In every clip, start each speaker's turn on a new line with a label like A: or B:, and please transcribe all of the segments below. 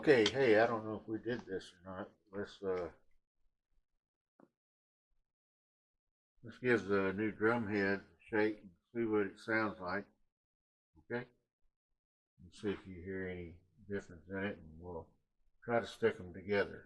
A: Okay, hey, I don't know if we did this or not. Let's give the new drum head a shake and see what it sounds like. Okay, and see if you hear any difference in it, and we'll try to stick them together.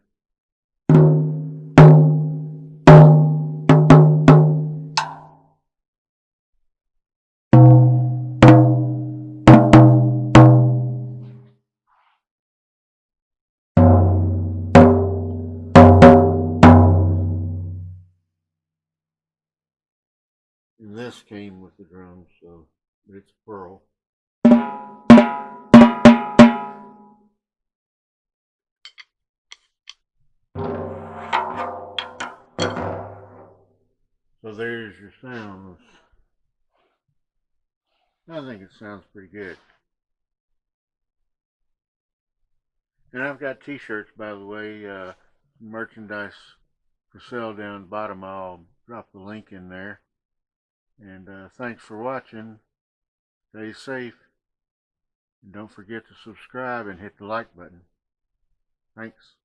A: And this came with the drums, but it's pearl. So there's your sounds. I think it sounds pretty good. And I've got t-shirts, by the way, merchandise for sale down the bottom. I'll drop the link in there. And thanks for watching. Stay safe. And don't forget to subscribe and hit the like button. Thanks.